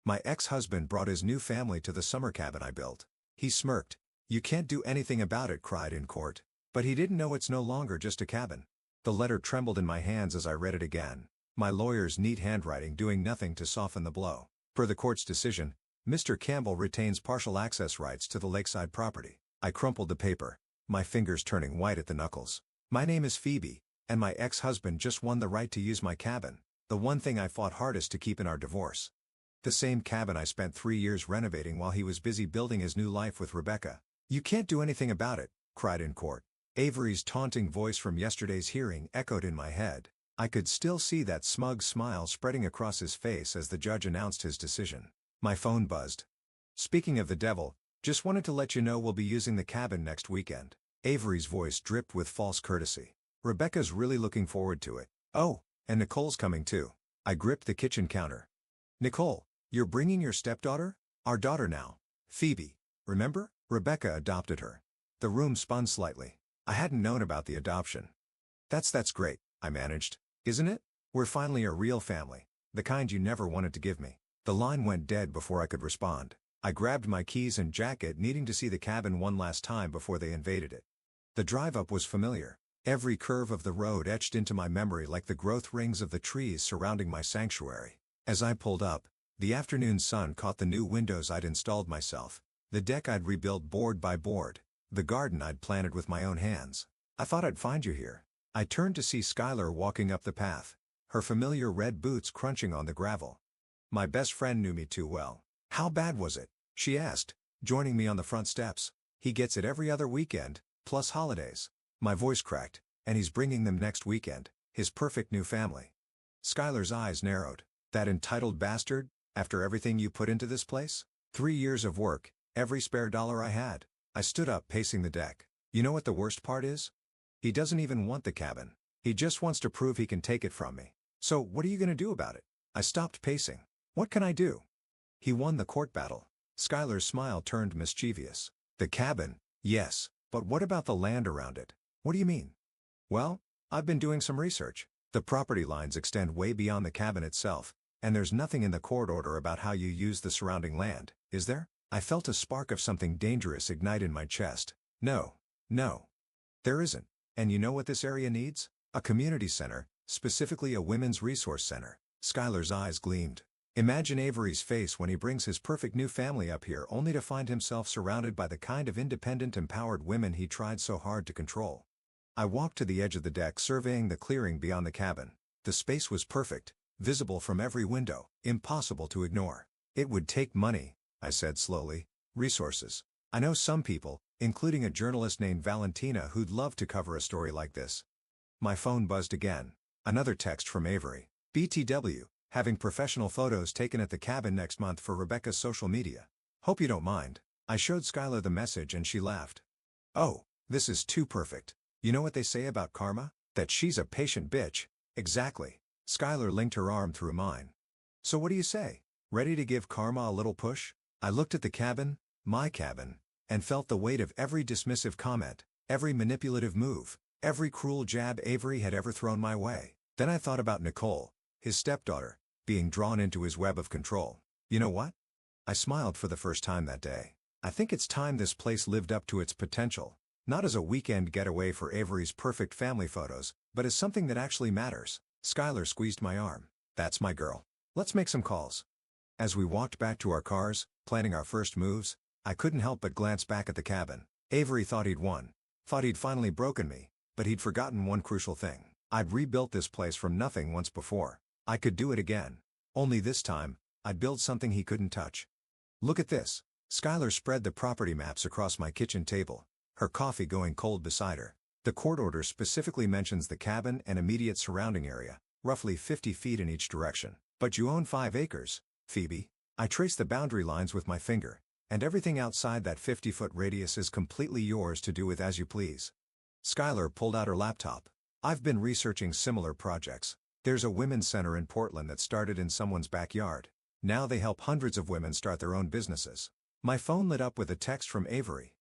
My ex-husband brought his new family to the summer cabin I built. He smirked. "You can't do anything about it," cried in court. But he didn't know it's no longer just a cabin. The letter trembled in my hands as I read it again. My lawyer's neat handwriting doing nothing to soften the blow. Per the court's decision, Mr. Campbell retains partial access rights to the lakeside property. I crumpled the paper, my fingers turning white at the knuckles. My name is Phoebe, and my ex-husband just won the right to use my cabin, the one thing I fought hardest to keep in our divorce. The same cabin I spent 3 years renovating while he was busy building his new life with Rebecca. "You can't do anything about it," cried in court. Avery's taunting voice from yesterday's hearing echoed in my head. I could still see that smug smile spreading across his face as the judge announced his decision. My phone buzzed. "Speaking of the devil, just wanted to let you know we'll be using the cabin next weekend." Avery's voice dripped with false courtesy. "Rebecca's really looking forward to it. Oh, and Nicole's coming too." I gripped the kitchen counter. "Nicole, you're bringing your stepdaughter?" "Our daughter now. Phoebe. Remember? Rebecca adopted her." The room spun slightly. I hadn't known about the adoption. That's great," I managed. "Isn't it? We're finally a real family. The kind you never wanted to give me." The line went dead before I could respond. I grabbed my keys and jacket, needing to see the cabin one last time before they invaded it. The drive up was familiar. Every curve of the road etched into my memory like the growth rings of the trees surrounding my sanctuary. As I pulled up, the afternoon sun caught the new windows I'd installed myself, the deck I'd rebuilt board by board, the garden I'd planted with my own hands. "I thought I'd find you here." I turned to see Skylar walking up the path, her familiar red boots crunching on the gravel. My best friend knew me too well. "How bad was it?" she asked, joining me on the front steps. "He gets it every other weekend, plus holidays." My voice cracked. "And he's bringing them next weekend, his perfect new family." Skylar's eyes narrowed. "That entitled bastard, after everything you put into this place?" 3 years of work, every spare dollar I had. I stood up, pacing the deck. "You know what the worst part is? He doesn't even want the cabin. He just wants to prove he can take it from me. So what are you going to do about it?" I stopped pacing. "What can I do? He won the court battle." Skylar's smile turned mischievous. "The cabin, yes, but what about the land around it?" "What do you mean?" "Well, I've been doing some research. The property lines extend way beyond the cabin itself, and there's nothing in the court order about how you use the surrounding land, is there?" I felt a spark of something dangerous ignite in my chest. No, there isn't. "And you know what this area needs? A community center, specifically a women's resource center." Skylar's eyes gleamed. "Imagine Avery's face when he brings his perfect new family up here only to find himself surrounded by the kind of independent, empowered women he tried so hard to control." I walked to the edge of the deck, surveying the clearing beyond the cabin. The space was perfect, visible from every window, impossible to ignore. "It would take money," I said slowly. "Resources. I know some people, including a journalist named Valentina, who'd love to cover a story like this." My phone buzzed again. Another text from Avery. "BTW, having professional photos taken at the cabin next month for Rebecca's social media. Hope you don't mind." I showed Skylar the message and she laughed. "Oh, this is too perfect. You know what they say about karma? That she's a patient bitch." "Exactly." Skylar linked her arm through mine. "So what do you say? Ready to give karma a little push?" I looked at the cabin, my cabin, and felt the weight of every dismissive comment, every manipulative move, every cruel jab Avery had ever thrown my way. Then I thought about Nicole, his stepdaughter, being drawn into his web of control. "You know what?" I smiled for the first time that day. "I think it's time this place lived up to its potential, not as a weekend getaway for Avery's perfect family photos, but as something that actually matters." Skylar squeezed my arm. "That's my girl. Let's make some calls." As we walked back to our cars, planning our first moves, I couldn't help but glance back at the cabin. Avery thought he'd won. Thought he'd finally broken me, but he'd forgotten one crucial thing. I'd rebuilt this place from nothing once before. I could do it again. Only this time, I'd build something he couldn't touch. "Look at this." Skylar spread the property maps across my kitchen table, her coffee going cold beside her. "The court order specifically mentions the cabin and immediate surrounding area, roughly 50 feet in each direction. But you own 5 acres, Phoebe." I traced the boundary lines with my finger, "and everything outside that 50-foot radius is completely yours to do with as you please." Skylar pulled out her laptop. "I've been researching similar projects. There's a women's center in Portland that started in someone's backyard. Now they help hundreds of women start their own businesses." My phone lit up with a text from Avery.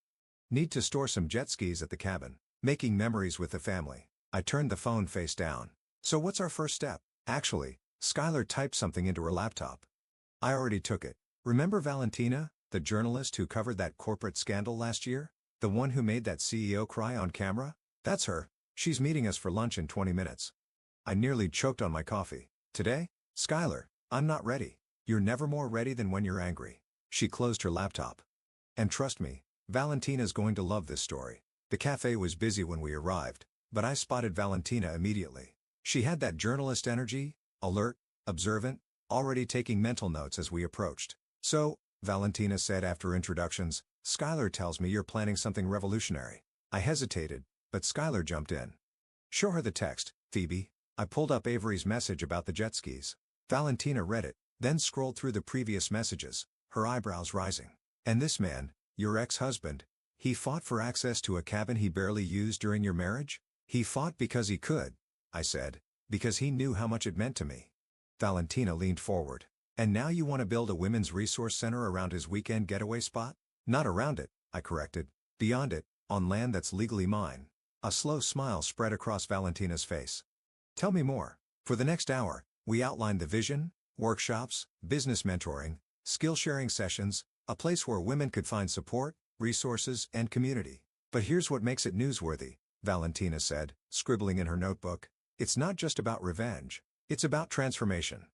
"Need to store some jet skis at the cabin. Making memories with the family." I turned the phone face down. "So what's our first step?" Actually, Skylar typed something into her laptop. I already took it. Remember Valentina, the journalist who covered that corporate scandal last year? The one who made that CEO cry on camera? That's her. She's meeting us for lunch in 20 minutes. I nearly choked on my coffee. Today? Skylar, I'm not ready. You're never more ready than when you're angry. She closed her laptop. And trust me, Valentina's going to love this story. The cafe was busy when we arrived, but I spotted Valentina immediately. She had that journalist energy, alert, observant, already taking mental notes as we approached. So, Valentina said after introductions, Skylar tells me you're planning something revolutionary. I hesitated, but Skylar jumped in. Show her the text, Phoebe. I pulled up Avery's message about the jet skis. Valentina read it, then scrolled through the previous messages, her eyebrows rising. And this man, your ex-husband, he fought for access to a cabin he barely used during your marriage? He fought because he could, I said, because he knew how much it meant to me. Valentina leaned forward. And now you want to build a women's resource center around his weekend getaway spot? Not around it, I corrected. Beyond it, on land that's legally mine. A slow smile spread across Valentina's face. Tell me more. For the next hour, we outlined the vision, workshops, business mentoring, skill-sharing sessions, a place where women could find support, resources, and community. But here's what makes it newsworthy, Valentina said, scribbling in her notebook. It's not just about revenge. It's about transformation.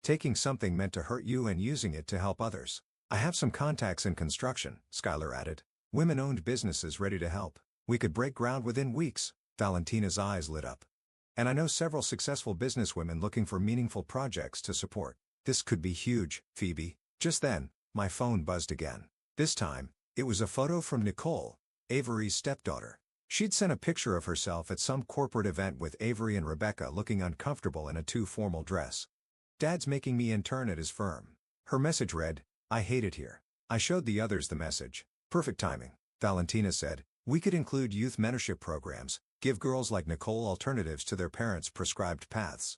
Taking something meant to hurt you and using it to help others. I have some contacts in construction, Skylar added. Women-owned businesses ready to help. We could break ground within weeks. Valentina's eyes lit up. And I know several successful businesswomen looking for meaningful projects to support. This could be huge, Phoebe. Just then, my phone buzzed again. This time, it was a photo from Nicole, Avery's stepdaughter. She'd sent a picture of herself at some corporate event with Avery and Rebecca looking uncomfortable in a too formal dress. Dad's making me intern at his firm. Her message read, I hate it here. I showed the others the message. Perfect timing, Valentina said. We could include youth mentorship programs, give girls like Nicole alternatives to their parents' prescribed paths.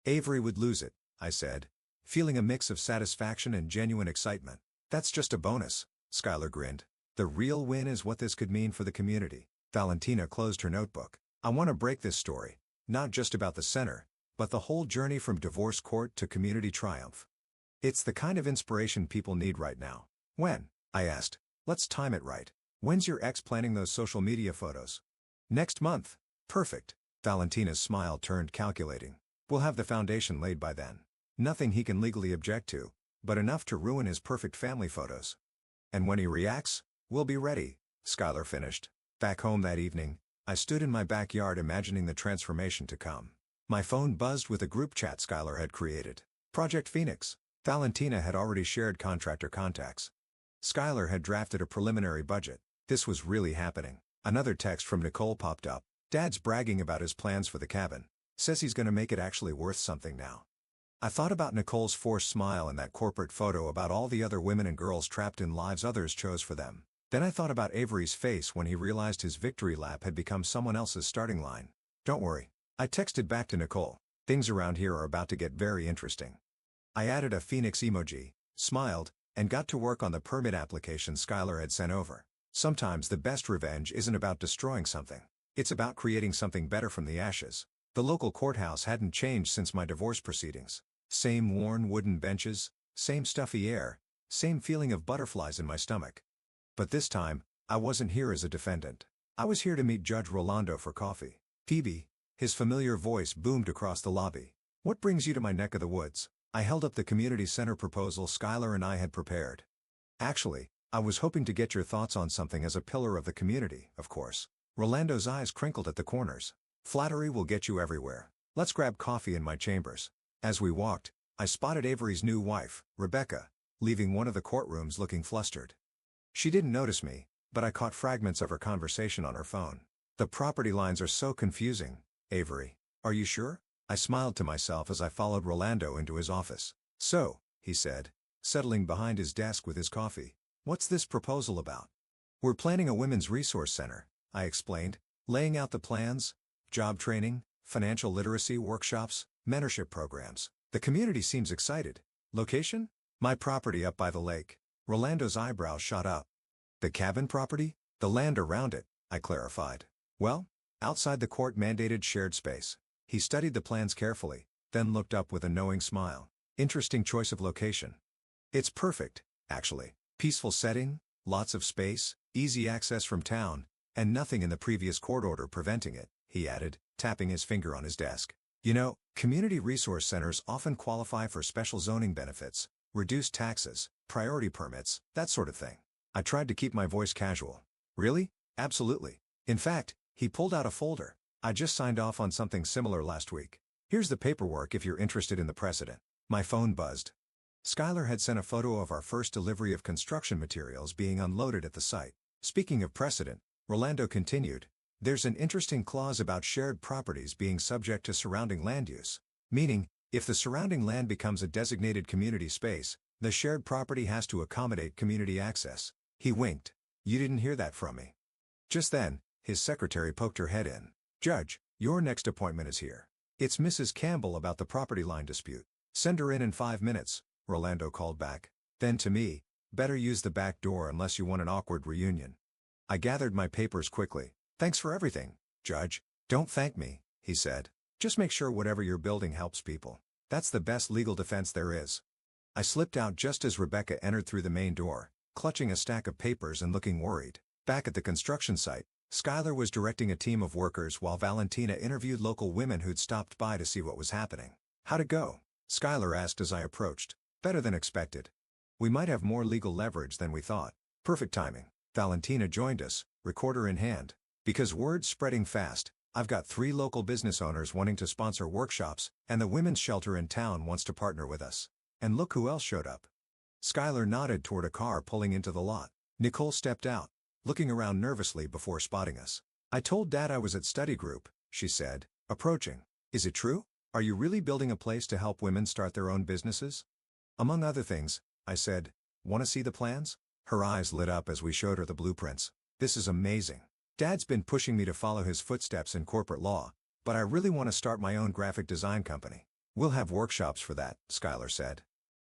Avery would lose it, I said, feeling a mix of satisfaction and genuine excitement. That's just a bonus, Skylar grinned. The real win is what this could mean for the community. Valentina closed her notebook. I want to break this story, not just about the center, but the whole journey from divorce court to community triumph. It's the kind of inspiration people need right now. When? I asked. Let's time it right. When's your ex planning those social media photos? Next month. Perfect. Valentina's smile turned calculating. We'll have the foundation laid by then. Nothing he can legally object to, but enough to ruin his perfect family photos. And when he reacts, we'll be ready, Skylar finished. Back home that evening, I stood in my backyard imagining the transformation to come. My phone buzzed with a group chat Skylar had created. Project Phoenix. Valentina had already shared contractor contacts. Skylar had drafted a preliminary budget. This was really happening. Another text from Nicole popped up. Dad's bragging about his plans for the cabin. Says he's going to make it actually worth something now. I thought about Nicole's forced smile in that corporate photo about all the other women and girls trapped in lives others chose for them. Then I thought about Avery's face when he realized his victory lap had become someone else's starting line. Don't worry. I texted back to Nicole. Things around here are about to get very interesting. I added a Phoenix emoji, smiled, and got to work on the permit application Skylar had sent over. Sometimes the best revenge isn't about destroying something. It's about creating something better from the ashes. The local courthouse hadn't changed since my divorce proceedings. Same worn wooden benches, same stuffy air, same feeling of butterflies in my stomach. But this time, I wasn't here as a defendant. I was here to meet Judge Rolando for coffee. Phoebe, his familiar voice boomed across the lobby. What brings you to my neck of the woods? I held up the community center proposal Skylar and I had prepared. Actually, I was hoping to get your thoughts on something as a pillar of the community, of course. Rolando's eyes crinkled at the corners. Flattery will get you everywhere. Let's grab coffee in my chambers. As we walked, I spotted Avery's new wife, Rebecca, leaving one of the courtrooms looking flustered. She didn't notice me, but I caught fragments of her conversation on her phone. The property lines are so confusing, Avery. Are you sure? I smiled to myself as I followed Rolando into his office. So, he said, settling behind his desk with his coffee. What's this proposal about? We're planning a women's resource center, I explained, laying out the plans, job training, financial literacy workshops, mentorship programs. The community seems excited. Location? My property up by the lake. Rolando's eyebrows shot up. The cabin property? The land around it, I clarified. Well, outside the court-mandated shared space. He studied the plans carefully, then looked up with a knowing smile. Interesting choice of location. It's perfect, actually. Peaceful setting, lots of space, easy access from town, and nothing in the previous court order preventing it, he added, tapping his finger on his desk. You know, community resource centers often qualify for special zoning benefits, reduced taxes, priority permits, that sort of thing. I tried to keep my voice casual. Really? Absolutely. In fact, he pulled out a folder. I just signed off on something similar last week. Here's the paperwork if you're interested in the precedent. My phone buzzed. Skylar had sent a photo of our first delivery of construction materials being unloaded at the site. Speaking of precedent, Rolando continued, there's an interesting clause about shared properties being subject to surrounding land use. Meaning, if the surrounding land becomes a designated community space, the shared property has to accommodate community access. He winked. You didn't hear that from me. Just then, his secretary poked her head in. Judge, your next appointment is here. It's Mrs. Campbell about the property line dispute. Send her in 5 minutes, Rolando called back. Then to me, better use the back door unless you want an awkward reunion. I gathered my papers quickly. Thanks for everything, Judge. Don't thank me, he said. Just make sure whatever you're building helps people. That's the best legal defense there is. I slipped out just as Rebecca entered through the main door, clutching a stack of papers and looking worried. Back at the construction site, Skylar was directing a team of workers while Valentina interviewed local women who'd stopped by to see what was happening. How'd it go? Skylar asked as I approached. Better than expected. We might have more legal leverage than we thought. Perfect timing. Valentina joined us, recorder in hand. Because word's spreading fast, I've got 3 local business owners wanting to sponsor workshops, and the women's shelter in town wants to partner with us. And look who else showed up. Skylar nodded toward a car pulling into the lot. Nicole stepped out, looking around nervously before spotting us. I told Dad I was at study group, she said, approaching. Is it true? Are you really building a place to help women start their own businesses? Among other things, I said. Want to see the plans? Her eyes lit up as we showed her the blueprints. This is amazing. Dad's been pushing me to follow his footsteps in corporate law, but I really want to start my own graphic design company. We'll have workshops for that, Skylar said.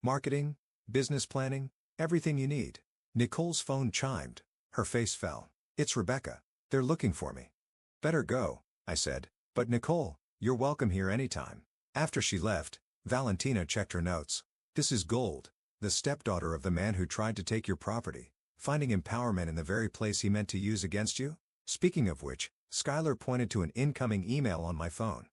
Marketing, business planning, everything you need. Nicole's phone chimed. Her face fell. It's Rebecca. They're looking for me. Better go, I said. But Nicole, you're welcome here anytime. After she left, Valentina checked her notes. This is Gold, the stepdaughter of the man who tried to take your property, finding empowerment in the very place he meant to use against you? Speaking of which, Skylar pointed to an incoming email on my phone.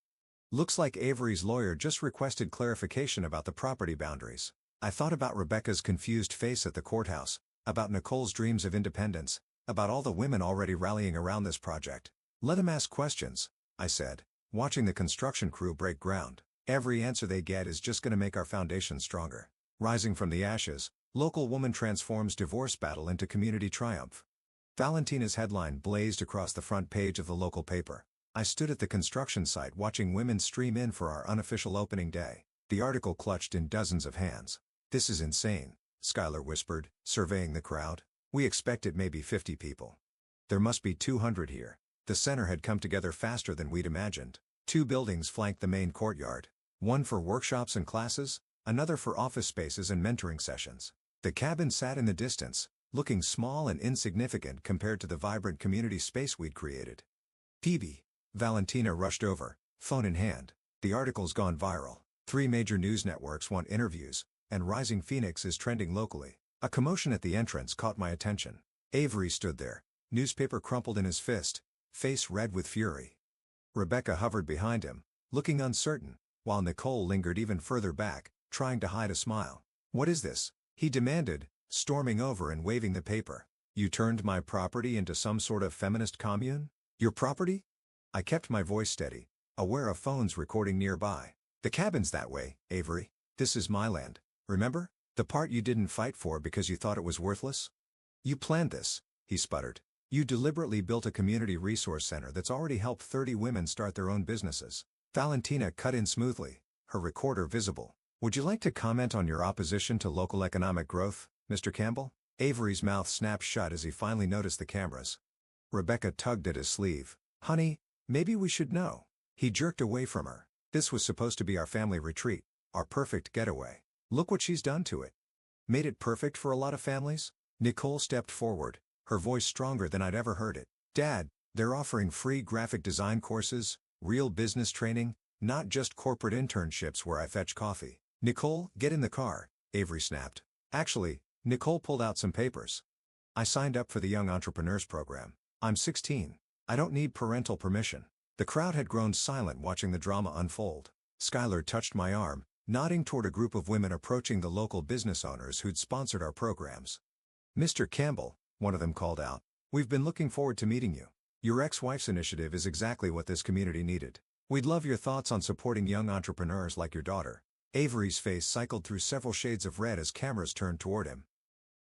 Looks like Avery's lawyer just requested clarification about the property boundaries. I thought about Rebecca's confused face at the courthouse, about Nicole's dreams of independence, about all the women already rallying around this project. Let them ask questions, I said, watching the construction crew break ground. Every answer they get is just going to make our foundation stronger. Rising from the ashes, local woman transforms divorce battle into community triumph. Valentina's headline blazed across the front page of the local paper. I stood at the construction site watching women stream in for our unofficial opening day. The article clutched in dozens of hands. This is insane, Skylar whispered, surveying the crowd. We expected maybe 50 people. There must be 200 here. The center had come together faster than we'd imagined. 2 buildings flanked the main courtyard. One for workshops and classes, another for office spaces and mentoring sessions. The cabin sat in the distance, looking small and insignificant compared to the vibrant community space we'd created. PB. Valentina rushed over, phone in hand. The article's gone viral. 3 major news networks want interviews, and Rising Phoenix is trending locally. A commotion at the entrance caught my attention. Avery stood there, newspaper crumpled in his fist, face red with fury. Rebecca hovered behind him, looking uncertain, while Nicole lingered even further back, trying to hide a smile. What is this? He demanded, storming over and waving the paper. You turned my property into some sort of feminist commune? Your property? I kept my voice steady, aware of phones recording nearby. The cabin's that way, Avery. This is my land, remember? The part you didn't fight for because you thought it was worthless? You planned this, he sputtered. You deliberately built a community resource center that's already helped 30 women start their own businesses. Valentina cut in smoothly, her recorder visible. Would you like to comment on your opposition to local economic growth, Mr. Campbell? Avery's mouth snapped shut as he finally noticed the cameras. Rebecca tugged at his sleeve. Honey, maybe we should know. He jerked away from her. This was supposed to be our family retreat, our perfect getaway. Look what she's done to it. Made it perfect for a lot of families? Nicole stepped forward, her voice stronger than I'd ever heard it. Dad, they're offering free graphic design courses, real business training, not just corporate internships where I fetch coffee. Nicole, get in the car, Avery snapped. Actually, Nicole pulled out some papers. I signed up for the Young Entrepreneurs Program. I'm 16. I don't need parental permission. The crowd had grown silent watching the drama unfold. Skylar touched my arm, nodding toward a group of women approaching the local business owners who'd sponsored our programs. "Mr. Campbell," one of them called out, "we've been looking forward to meeting you. Your ex-wife's initiative is exactly what this community needed. We'd love your thoughts on supporting young entrepreneurs like your daughter." Avery's face cycled through several shades of red as cameras turned toward him.